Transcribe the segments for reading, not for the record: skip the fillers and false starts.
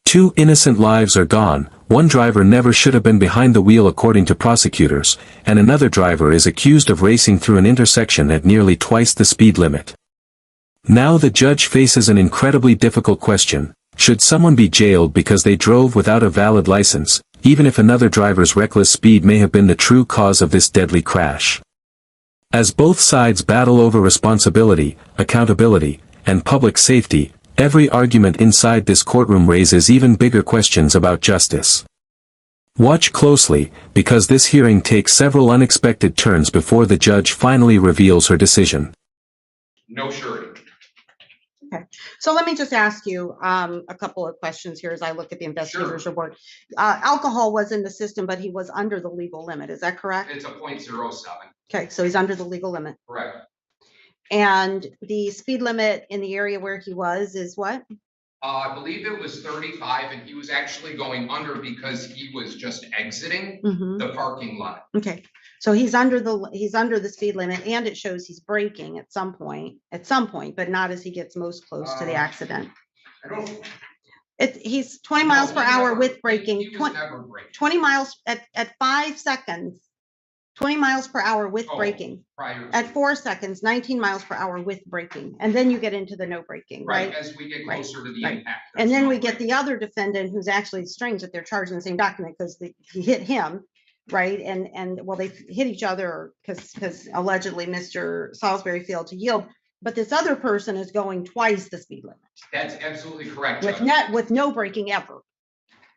2 innocent lives are gone, one driver never should have been behind the wheel according to prosecutors, and another driver is accused of racing through an intersection at nearly twice the speed limit. Now the judge faces an incredibly difficult question: should someone be jailed because they drove without a valid license, even if another driver's reckless speed may have been the true cause of this deadly crash? As both sides battle over responsibility, accountability, and public safety, every argument inside this courtroom raises even bigger questions about justice. Watch closely, because this hearing takes several unexpected turns before the judge finally reveals her decision. No surety. Okay, so let me just ask you a couple of questions here as I look at the investigator's report. Alcohol was in the system, but he was under the legal limit. Is that correct? It's a 0.07. Okay, so he's under the legal limit. Correct. And the speed limit in the area where he was is what? I believe it was 35, and he was actually going under because he was just exiting the parking lot. Okay, so he's under the speed limit, and it shows he's braking at some point, but not as he gets most close to the accident. I don't. He's 20 miles per hour with braking. He was never braking. 20 miles at 5 seconds. 20 miles per hour with braking. At 4 seconds, 19 miles per hour with braking. And then you get into the no braking, right? As we get closer to the impact. And then we get the other defendant who's actually strange that they're charged in the same document because he hit him, right? And well, they hit each other because allegedly Mr. Salisbury failed to yield. But this other person is going twice the speed limit. That's absolutely correct. With no braking ever.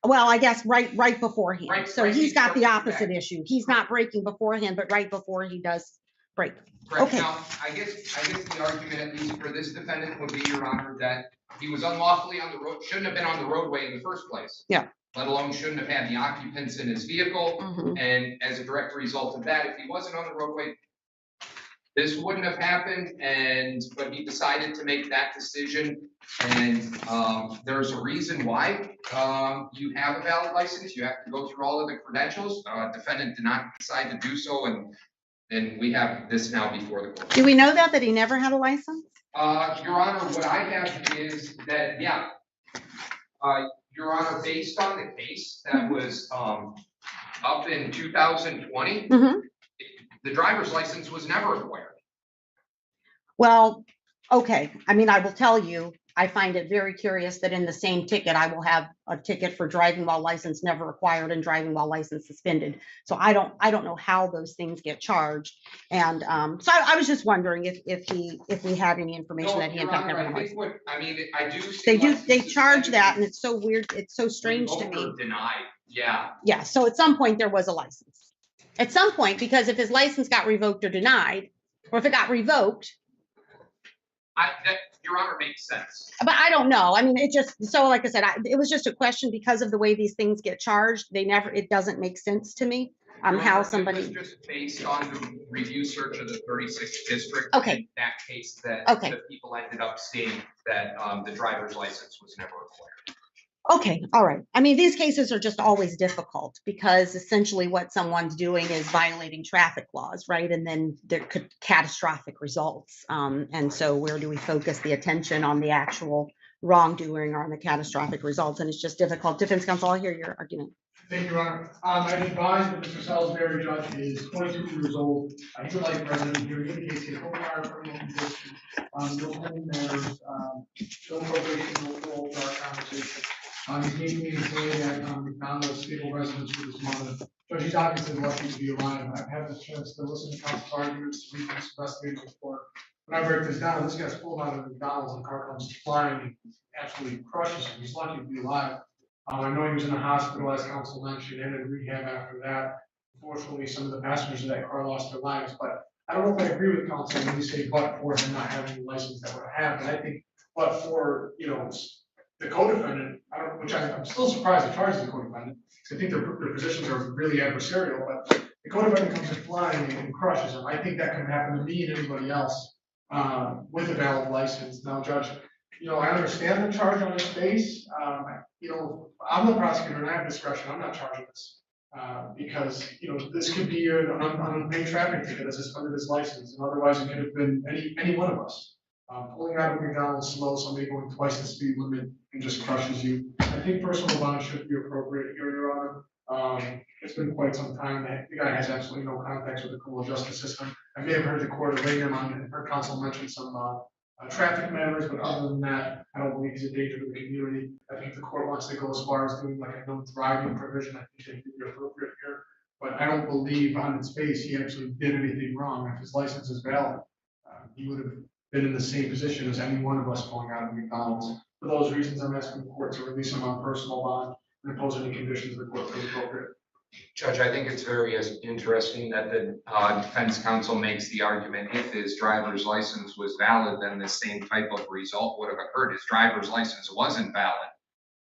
Well, I guess right beforehand. So he's got the opposite issue. He's not braking beforehand, but right before he does brake. Correct. Okay. Now, I guess the argument, at least for this defendant, would be, Your Honor, that he was unlawfully on the road, shouldn't have been on the roadway in the first place. Yeah. Let alone shouldn't have had the occupants in his vehicle. And as a direct result of that, if he wasn't on the roadway, this wouldn't have happened. But he decided to make that decision. And there's a reason why you have a valid license. You have to go through all of the credentials. Defendant did not decide to do so, and we have this now before the court. Do we know that he never had a license? Your Honor, what I have is that, Your Honor, based on the case that was up in 2020, the driver's license was never acquired. Well, okay. I mean, I will tell you, I find it very curious that in the same ticket, I will have a ticket for driving while license never acquired and driving while license suspended. So I don't know how those things get charged. And so I was just wondering if we had any information that he in fact never had a license. They charge that, and it's so weird. It's so strange to me. Denied. Yeah. Yeah. So at some point there was a license. At some point, because if his license got revoked or denied, or if it got revoked. Your Honor, makes sense. But I don't know. I mean, it just, so like I said, it was just a question because of the way these things get charged. It doesn't make sense to me how somebody. It was just based on the review search of the 36th district. Okay. In that case that the people ended up seeing that the driver's license was never acquired. Okay, all right. I mean, these cases are just always difficult because essentially what someone's doing is violating traffic laws, right? And then there could catastrophic results. And so where do we focus the attention on the actual wrongdoing or on the catastrophic results? And it's just difficult. Defense counsel, I'll hear your argument. Thank you, Your Honor. I advise that Mr. Salisbury, judge, is 22 years old. He's a life resident here. He indicates he has no prior criminal conviction, no pending matters, no probation, no parole for our conversation. He's meeting me today at McDonald's stable residence with his mother. Judge, he's obviously lucky to be alive. I've had the chance to listen to counsel's arguments, read this investigative report. When I break this down, this guy's pulled out of McDonald's and the car comes flying and absolutely crushes him. He's lucky to be alive. I know he was in the hospital, as counsel mentioned, and in rehab after that. Unfortunately, some of the passengers of that car lost their lives. But I don't know if I agree with counsel when you say but for him not having a license that would have happened. I think but for, the co-defendant, which I'm still surprised to charge the co-defendant, because I think their positions are really adversarial, but the co-defendant comes in flying and crushes him. I think that can happen to me and anybody else with a valid license. Now, Judge, I understand the charge on his face. I'm the prosecutor and I have discretion. I'm not charging this because, this could be an unpaid traffic ticket as suspended his license, and otherwise it could have been any one of us. Pulling out of McDonald's slow, somebody going twice the speed limit, and just crushes you. I think personal bond should be appropriate here, Your Honor. It's been quite some time that the guy has absolutely no context with the criminal justice system. I may have heard the court arraign him on, and her counsel mentioned some traffic matters, but other than that, I don't believe he's a danger to the community. I think the court wants to go as far as doing like a no driving provision. I think it would be appropriate here. But I don't believe on its face he actually did anything wrong. If his license is valid, he would have been in the same position as any one of us going out of McDonald's. For those reasons, I'm asking the court to release him on personal bond and impose any conditions the court feels appropriate. Judge, I think it's very interesting that the defense counsel makes the argument if his driver's license was valid, then the same type of result would have occurred. His driver's license wasn't valid.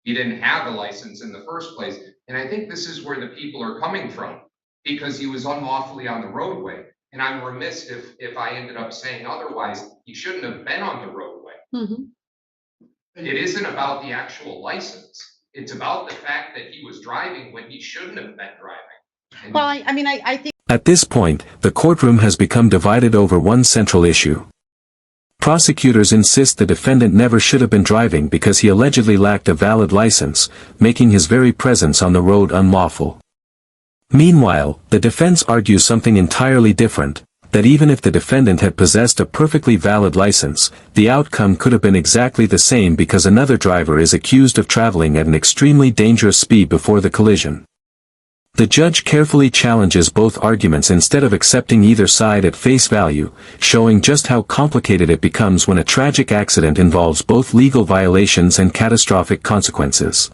He didn't have a license in the first place. And I think this is where the people are coming from, because he was unlawfully on the roadway. And I'm remiss if I ended up saying otherwise. He shouldn't have been on the roadway. It isn't about the actual license. It's about the fact that he was driving when he shouldn't have been driving. And Well, I think. At this point, the courtroom has become divided over one central issue. Prosecutors insist the defendant never should have been driving because he allegedly lacked a valid license, making his very presence on the road unlawful. Meanwhile, the defense argues something entirely different, that even if the defendant had possessed a perfectly valid license, the outcome could have been exactly the same because another driver is accused of traveling at an extremely dangerous speed before the collision. The judge carefully challenges both arguments instead of accepting either side at face value, showing just how complicated it becomes when a tragic accident involves both legal violations and catastrophic consequences.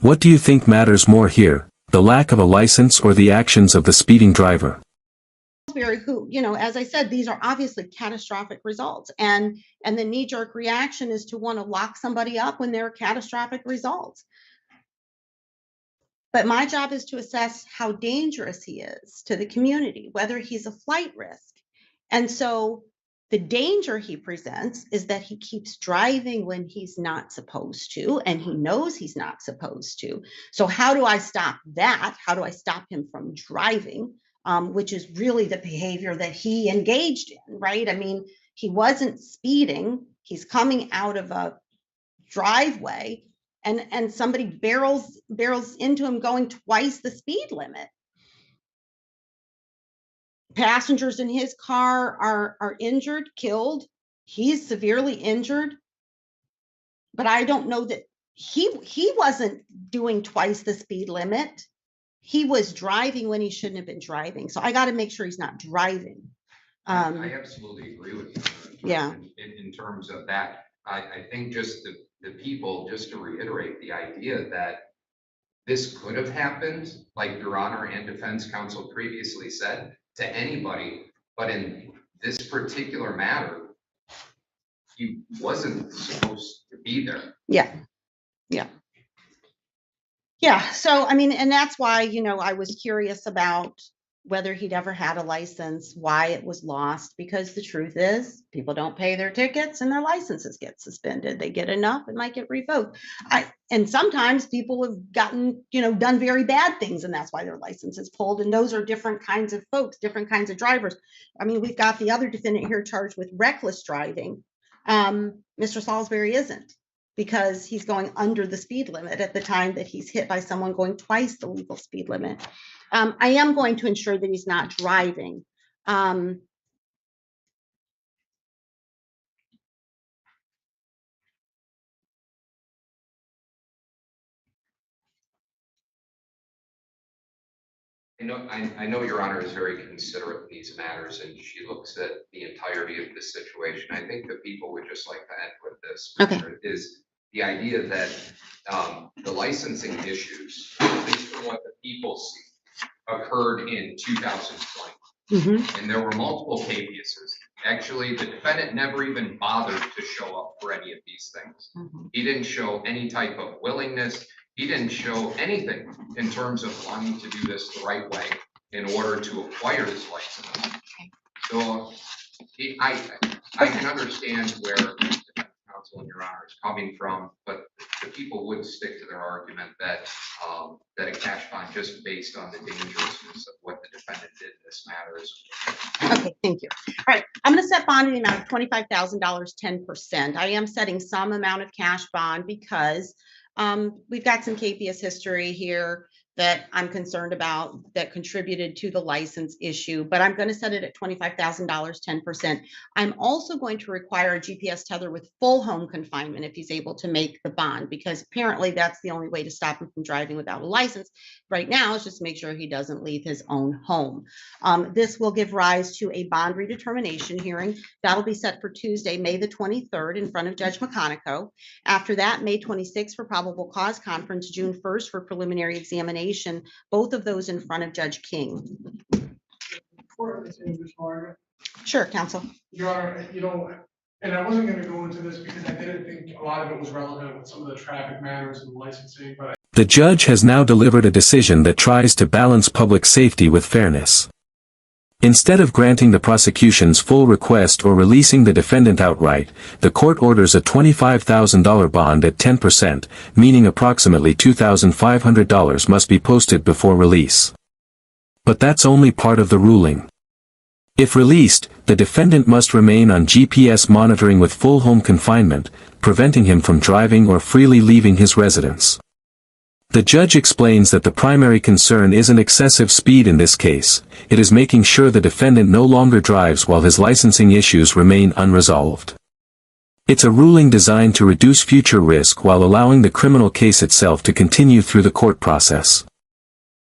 What do you think matters more here, the lack of a license or the actions of the speeding driver? Who, as I said, these are obviously catastrophic results, and the knee-jerk reaction is to want to lock somebody up when there are catastrophic results. But my job is to assess how dangerous he is to the community, whether he's a flight risk. And so the danger he presents is that he keeps driving when he's not supposed to, and he knows he's not supposed to. So how do I stop that? How do I stop him from driving? Which is really the behavior that he engaged in, right? I mean, he wasn't speeding. He's coming out of a driveway and somebody barrels into him going twice the speed limit. Passengers in his car are injured, killed. He's severely injured. But I don't know that he wasn't doing twice the speed limit. He was driving when he shouldn't have been driving. So I got to make sure he's not driving. I absolutely agree with you. Yeah. In terms of that, I think just the people, just to reiterate the idea that this could have happened, like Your Honor and defense counsel previously said, to anybody, but in this particular matter, he wasn't supposed to be there. Yeah. So, I mean, and that's why, I was curious about whether he'd ever had a license, why it was lost, because the truth is people don't pay their tickets and their licenses get suspended. They get enough, it might get revoked. And sometimes people have gotten, done very bad things, and that's why their license is pulled. And those are different kinds of folks, different kinds of drivers. I mean, we've got the other defendant here charged with reckless driving. Mr. Salisbury isn't, because he's going under the speed limit at the time that he's hit by someone going twice the legal speed limit. I am going to ensure that he's not driving. I know Your Honor is very considerate in these matters, and she looks at the entirety of the situation. I think the people would just like to end with this. Okay. Is the idea that the licensing issues, at least from what the people see, occurred in 2020. And there were multiple cases. Actually, the defendant never even bothered to show up for any of these things. He didn't show any type of willingness. He didn't show anything in terms of wanting to do this the right way in order to acquire this license. So I can understand where counsel and Your Honor is coming from, but the people would stick to their argument that that a cash bond, just based on the dangerousness of what the defendant did in this matter is. Okay, thank you. All right, I'm gonna set bond in the amount of $25,000, 10%. I am setting some amount of cash bond because we've got some KPS history here that I'm concerned about that contributed to the license issue, but I'm going to set it at $25,000, 10%. I'm also going to require a GPS tether with full home confinement if he's able to make the bond, because apparently that's the only way to stop him from driving without a license. Right now, is just make sure he doesn't leave his own home. This will give rise to a bond redetermination hearing. That'll be set for Tuesday, May the 23rd in front of Judge McConico. After that, May 26th for probable cause conference, June 1st for preliminary examination, both of those in front of Judge King. Sure, counsel. Your Honor, and I wasn't going to go into this because I didn't think a lot of it was relevant with some of the traffic matters and licensing, but The judge has now delivered a decision that tries to balance public safety with fairness. Instead of granting the prosecution's full request or releasing the defendant outright, the court orders a $25,000 bond at 10%, meaning approximately $2,500 must be posted before release. But that's only part of the ruling. If released, the defendant must remain on GPS monitoring with full home confinement, preventing him from driving or freely leaving his residence. The judge explains that the primary concern isn't excessive speed in this case, it is making sure the defendant no longer drives while his licensing issues remain unresolved. It's a ruling designed to reduce future risk while allowing the criminal case itself to continue through the court process.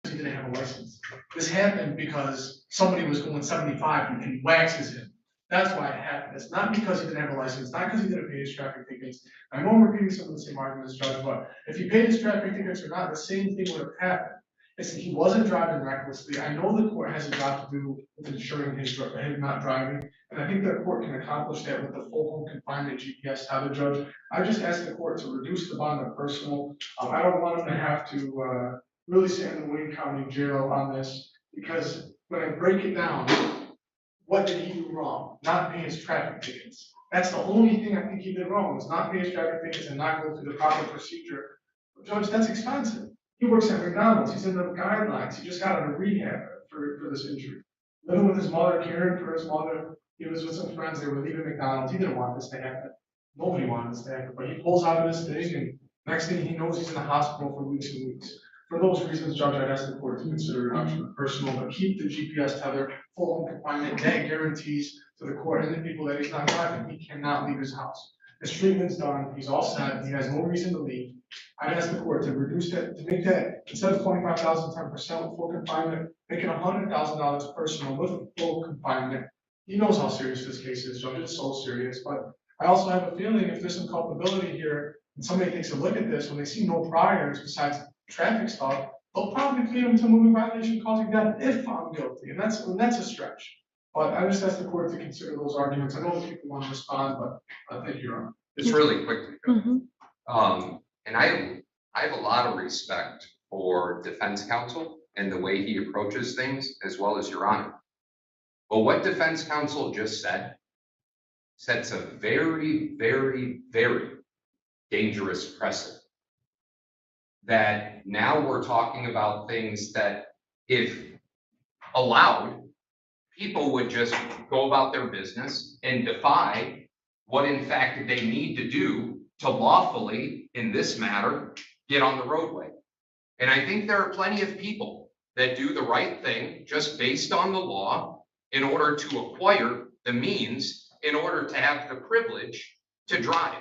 he didn't have a license. This happened because somebody was going 75 and waxes him. That's why it happened. It's not because he didn't have a license, not because he didn't pay his traffic tickets. I know I'm repeating some of the same arguments, Judge, but if he paid his traffic tickets or not, the same thing would have happened. It's that he wasn't driving recklessly. I know the court has a job to do with ensuring him not driving, and I think the court can accomplish that with the full home confinement GPS tether, Judge. I just asked the court to reduce the bond to personal. I don't want him to have to really sit in the Wayne County Jail on this, because when I break it down, what did he do wrong? Not pay his traffic tickets. That's the only thing I think he did wrong, was not pay his traffic tickets and not go through the proper procedure. But Judge, that's expensive. He works at McDonald's. He's in the guidelines. He just got out of rehab for this injury. Living with his mother, caring for his mother. He was with some friends. They were leaving McDonald's. He didn't want this to happen. Nobody wanted this to happen. But he pulls out of this thing, and next thing he knows, he's in the hospital for weeks and weeks. For those reasons, Judge, I'd ask the court to consider reduction of personal, but keep the GPS tether, full home confinement. That guarantees to the court and the people that he's not driving. He cannot leave his house. His treatment's done. He's all set. He has no reason to leave. I'd ask the court to reduce that, to make that, instead of $25,000, 10% with full confinement, make it $100,000 personal with full confinement. He knows how serious this case is, Judge. It's so serious. But I also have a feeling if there's some culpability here, and somebody takes a look at this, when they see no priors besides traffic stop, they'll probably plead him to moving violation causing death if found guilty, and that's a stretch. But I just ask the court to consider those arguments. I know that people want to respond, but thank you, Your Honor. Just really quickly. And I have a lot of respect for defense counsel and the way he approaches things, as well as Your Honor. But what defense counsel just said sets a very, very, very dangerous precedent. That now we're talking about things that, if allowed, people would just go about their business and defy what in fact they need to do to lawfully, in this matter, get on the roadway. And I think there are plenty of people that do the right thing just based on the law in order to acquire the means in order to have the privilege to drive.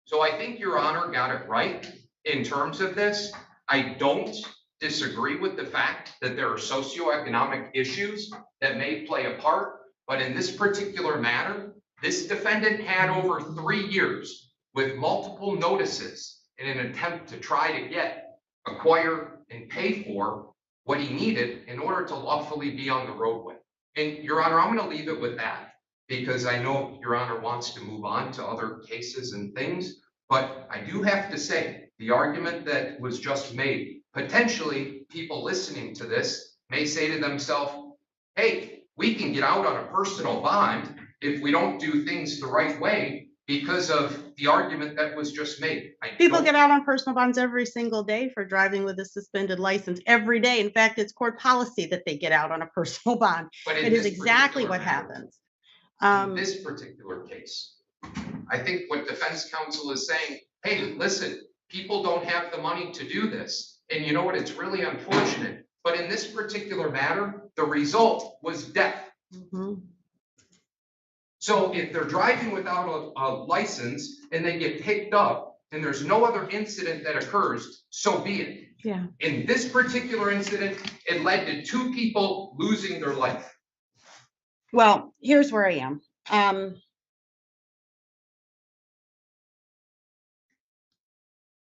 So I think Your Honor got it right in terms of this. I don't disagree with the fact that there are socioeconomic issues that may play a part, but in this particular matter, this defendant had over 3 years with multiple notices in an attempt to try to acquire and pay for what he needed in order to lawfully be on the roadway. And Your Honor, I'm going to leave it with that, because I know Your Honor wants to move on to other cases and things, but I do have to say, the argument that was just made, potentially people listening to this may say to themselves, hey, we can get out on a personal bond if we don't do things the right way, because of the argument that was just made. People get out on personal bonds every single day for driving with a suspended license, every day. In fact, it's court policy that they get out on a personal bond. But in It is this exactly particular what matter, happens. In this particular case, I think what defense counsel is saying, hey, listen, people don't have the money to do this. And you know what? It's really unfortunate. But in this particular matter, the result was death. Mhm. So if they're driving without a license and they get picked up and there's no other incident that occurs, so be it. Yeah. In this particular incident, it led to 2 people losing their life. Well, here's where I am.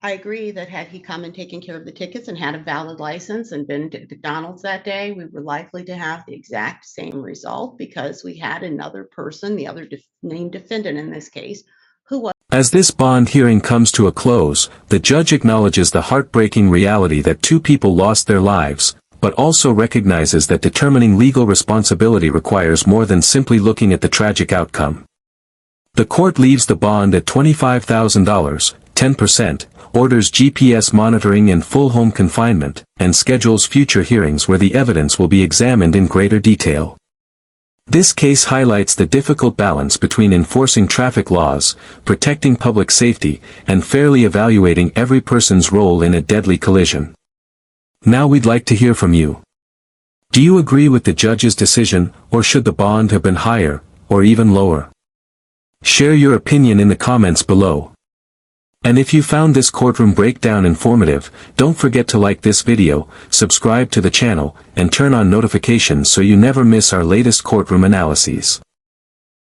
I agree that had he come and taken care of the tickets and had a valid license and been to McDonald's that day, we were likely to have the exact same result because we had another person, the other named defendant in this case, who was. As this bond hearing comes to a close, the judge acknowledges the heartbreaking reality that 2 people lost their lives, but also recognizes that determining legal responsibility requires more than simply looking at the tragic outcome. The court leaves the bond at $25,000, 10%, orders GPS monitoring and full home confinement, and schedules future hearings where the evidence will be examined in greater detail. This case highlights the difficult balance between enforcing traffic laws, protecting public safety, and fairly evaluating every person's role in a deadly collision. Now we'd like to hear from you. Do you agree with the judge's decision, or should the bond have been higher, or even lower? Share your opinion in the comments below. And if you found this courtroom breakdown informative, don't forget to like this video, subscribe to the channel, and turn on notifications so you never miss our latest courtroom analyses.